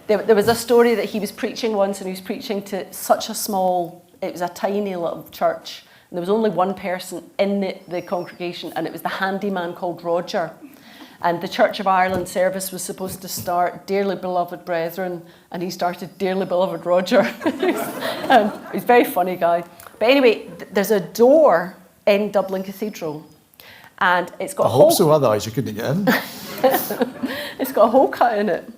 there was a story that he was preaching once, and he was preaching to it was a tiny little church, and there was only one person in the congregation, and it was the handyman called Roger. And the Church of Ireland service was supposed to start, Dearly Beloved Brethren, and he started, Dearly Beloved Roger. He's a very funny guy. But anyway, there's a door in Dublin Cathedral, and it's got I hope so, otherwise you couldn't get in. It's got a hole cut in it.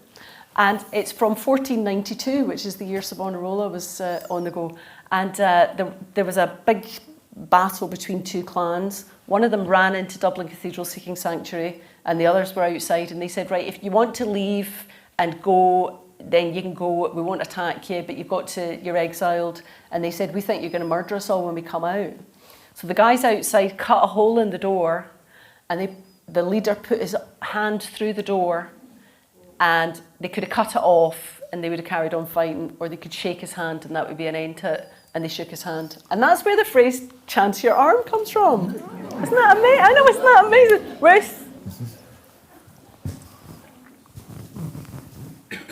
And it's from 1492, which is the year Savonarola was on the go. And there was a big battle between two clans. One of them ran into Dublin Cathedral seeking sanctuary, and the others were outside, and they said, right, if you want to leave and go, then you can go, we won't attack you, but you're exiled. And they said, we think you're going to murder us all when we come out. So the guys outside cut a hole in the door, and the leader put his hand through the door, and they could have cut it off and they would have carried on fighting, or they could shake his hand and that would be an end to it. And they shook his hand. And that's where the phrase, chance your arm, comes from. Isn't that amazing? I know, isn't that amazing? Ruth?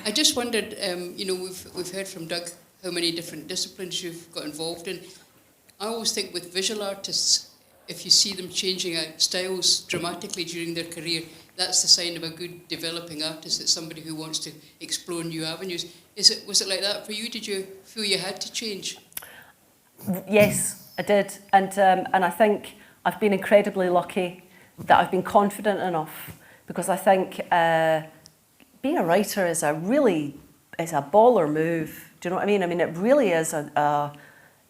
I just wondered, we've heard from Doug how many different disciplines you've got involved in. I always think with visual artists, if you see them changing out styles dramatically during their career, that's the sign of a good developing artist. It's somebody who wants to explore new avenues. Was it like that for you? Did you feel you had to change? Yes, I did. And I think I've been incredibly lucky that I've been confident enough, because I think being a writer is a baller move. Do you know what I mean? I mean, it really is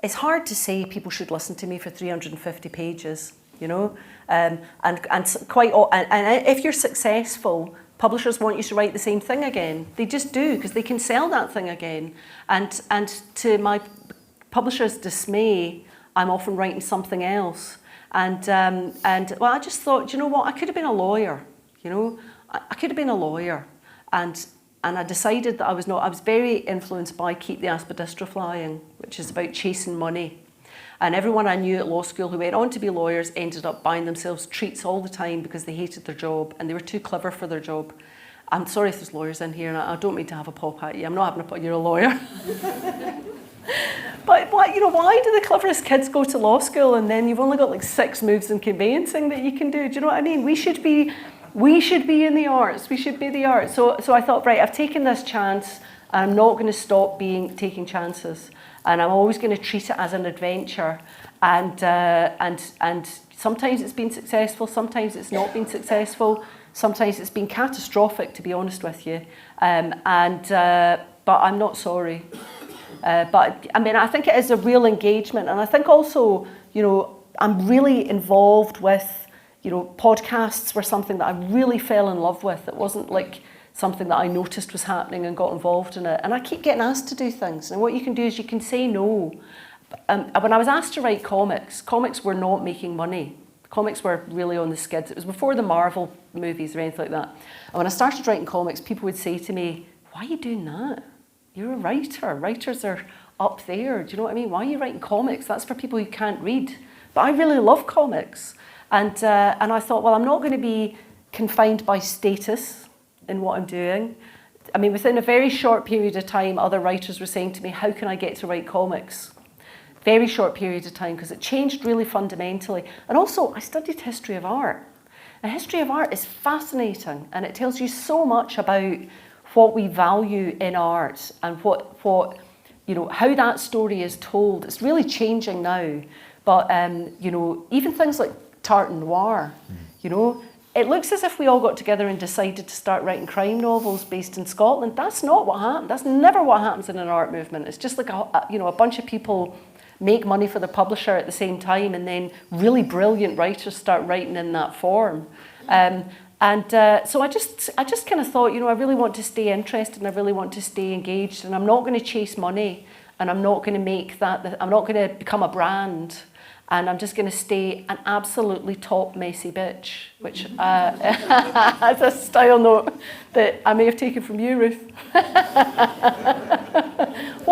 it's hard to say people should listen to me for 350 pages, and if you're successful, publishers want you to write the same thing again. They just do, because they can sell that thing again. And to my publisher's dismay, I'm often writing something else. And I just thought, you know what, I could have been a lawyer. I could have been a lawyer. And I decided that I was not. I was very influenced by Keep the Aspidistra Flying, which is about chasing money. And everyone I knew at law school who went on to be lawyers ended up buying themselves treats all the time because they hated their job and they were too clever for their job. I'm sorry if there's lawyers in here, and I don't mean to have a pop at you. I'm not having a pop. You're a lawyer. But why do the cleverest kids go to law school and then you've only got like 6 moves in conveyancing that you can do? Do you know what I mean? We should be in the arts. We should be the arts. So I thought, right, I've taken this chance, and I'm not going to stop taking chances, and I'm always going to treat it as an adventure. And sometimes it's been successful, sometimes it's not been successful, sometimes it's been catastrophic, to be honest with you. But I'm not sorry. But I mean, I think it is a real engagement, and I think also, I'm really involved with. Podcasts were something that I really fell in love with. It wasn't like something that I noticed was happening and got involved in it. And I keep getting asked to do things. And what you can do is you can say no. When I was asked to write comics were not making money. Comics were really on the skids. It was before the Marvel movies or anything like that. And when I started writing comics, people would say to me, why are you doing that? You're a writer. Writers are up there. Do you know what I mean? Why are you writing comics? That's for people who can't read. But I really love comics. And I thought, well, I'm not going to be confined by status in what I'm doing. I mean, within a very short period of time, other writers were saying to me, how can I get to write comics? very short period of time because it changed really fundamentally. And also, I studied history of art. And history of art is fascinating, and it tells you so much about what we value in art and what you know, how that story is told. It's really changing now. But you know, even things like Tartan Noir, you know, it looks as if we all got together and decided to start writing crime novels based in Scotland. That's not what happened. That's never what happens in an art movement. It's just like you know, a bunch of people make money for the publisher at the same time, and then really brilliant writers start writing in that form. So I just kind of thought, you know, I really want to stay interested and I really want to stay engaged, and I'm not going to chase money, and I'm not going to make that. I'm not going to become a brand. And I'm just going to stay an absolutely top messy bitch, which is a style note that I may have taken from you, Ruth.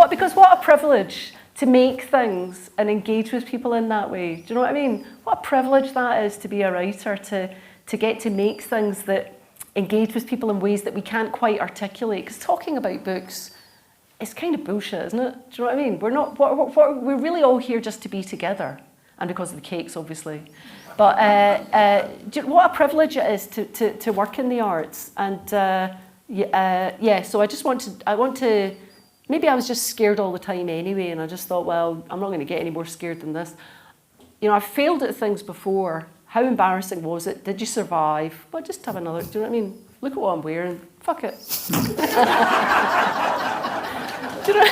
Because what a privilege to make things and engage with people in that way. Do you know what I mean? What a privilege that is to be a writer, to get to make things that engage with people in ways that we can't quite articulate. Because talking about books is kind of bullshit, isn't it? Do you know what I mean? We're really all here just to be together. And because of the cakes, obviously. But what a privilege it is to work in the arts. And so I want to, maybe I was just scared all the time anyway, and I just thought, well, I'm not going to get any more scared than this. You know, I've failed at things before. How embarrassing was it? Did you survive? Well, just have another, do you know what I mean? Look at what I'm wearing. Fuck it. Do you know?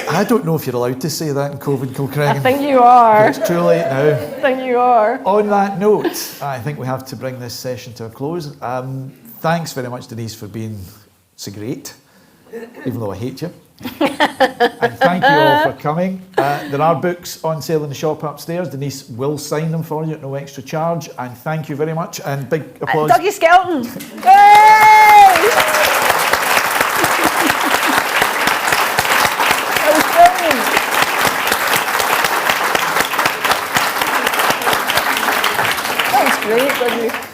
I don't know if you're allowed to say that in Cove and Kilcreggan. I think you are. It's too late now. I think you are. On that note, I think we have to bring this session to a close. Thanks very much, Denise, for being so great, even though I hate you. And thank you all for coming. There are books on sale in the shop upstairs. Denise will sign them for you at no extra charge. And thank you very much. And big applause. Dougie Skelton. Yay! That was great, wasn't it?